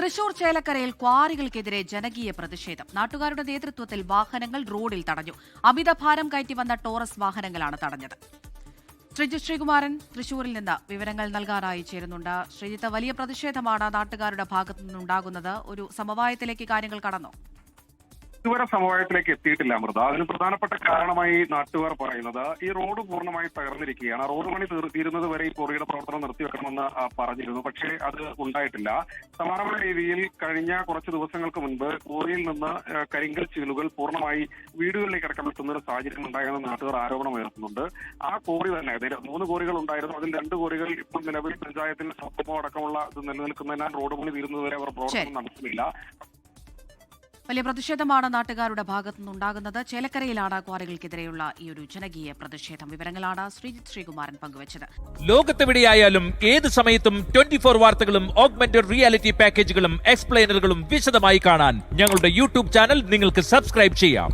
തൃശൂർ ചേലക്കരയിൽ ക്വാറികൾക്കെതിരെ ജനകീയ പ്രതിഷേധം. നാട്ടുകാരുടെ നേതൃത്വത്തിൽ വാഹനങ്ങൾ റോഡിൽ തടഞ്ഞു. അമിതഭാരം കയറ്റി വന്ന ടോറസ് വാഹനങ്ങളാണ് തടഞ്ഞത്. ശ്രീജിത്ത് ശ്രീകുമാരൻ തൃശൂരിൽ നിന്ന് വിവരങ്ങൾ നൽകാനായി ചേരുന്നുണ്ട്. ശ്രീജിത്ത്, വലിയ പ്രതിഷേധമാണ് നാട്ടുകാരുടെ ഭാഗത്തു നിന്നുണ്ടാകുന്നത്. ഒരു സമവായത്തിലേക്ക് കാര്യങ്ങൾ കടന്നോ? ഇതുവരെ സമവായത്തിലേക്ക് എത്തിയിട്ടില്ല അമൃത. അതിന് പ്രധാനപ്പെട്ട കാരണമായി നാട്ടുകാർ പറയുന്നത് ഈ റോഡ് പൂർണ്ണമായി തകർന്നിരിക്കുകയാണ്. റോഡ് പണി തീരുന്നത് വരെ ഈ ക്വാറിയുടെ പ്രവർത്തനം നിർത്തിവെക്കണമെന്ന് പറഞ്ഞിരുന്നു. പക്ഷേ അത് ഉണ്ടായിട്ടില്ല. സമാനമായ രീതിയിൽ കഴിഞ്ഞ കുറച്ച് ദിവസങ്ങൾക്ക് മുൻപ് ക്വാറിയിൽ നിന്ന് കരിങ്കൽ ചീളുകൾ പൂർണ്ണമായി വീടുകളിലേക്ക് അടക്കം എത്തുന്ന ഒരു സാഹചര്യം ഉണ്ടായെന്ന് നാട്ടുകാർ ആരോപണം ഉയർത്തുന്നുണ്ട്. ആ ക്വാറി തന്നെ 3 ക്വാറികൾ ഉണ്ടായിരുന്നു. അതിൽ 2 ക്വാറികൾ ഇപ്പോൾ നിലവിൽ പഞ്ചായത്തിൽ സ്വന്തമോ അടക്കമുള്ള ഇത് നിലനിൽക്കുന്നതിനാൽ റോഡ് പണി തീരുന്നതുവരെ അവർ പ്രവർത്തനം നടത്തുന്നില്ല. വലിയ പ്രതിഷേധമാണ് നാട്ടുകാരുടെ ഭാഗത്തുനിന്നുണ്ടാകുന്നത്. ചേലക്കരയിലാണ് ക്വാറികൾക്കെതിരെയുള്ള ഈ ഒരു ജനകീയ പ്രതിഷേധം. വിവരങ്ങളാണ് ശ്രീജിത്ത് ശ്രീകുമാരൻ പങ്കുവച്ചത്. ലോകത്തെവിടെയായാലും ഏത് സമയത്തും 24 വാർത്തകളും ഓഗ്മെന്റഡ് റിയാലിറ്റി പാക്കേജുകളും എക്സ്പ്ലെയിനറുകളും വിശദമായി കാണാൻ ഞങ്ങളുടെ യൂട്യൂബ് ചാനൽ നിങ്ങൾക്ക് സബ്സ്ക്രൈബ് ചെയ്യാം.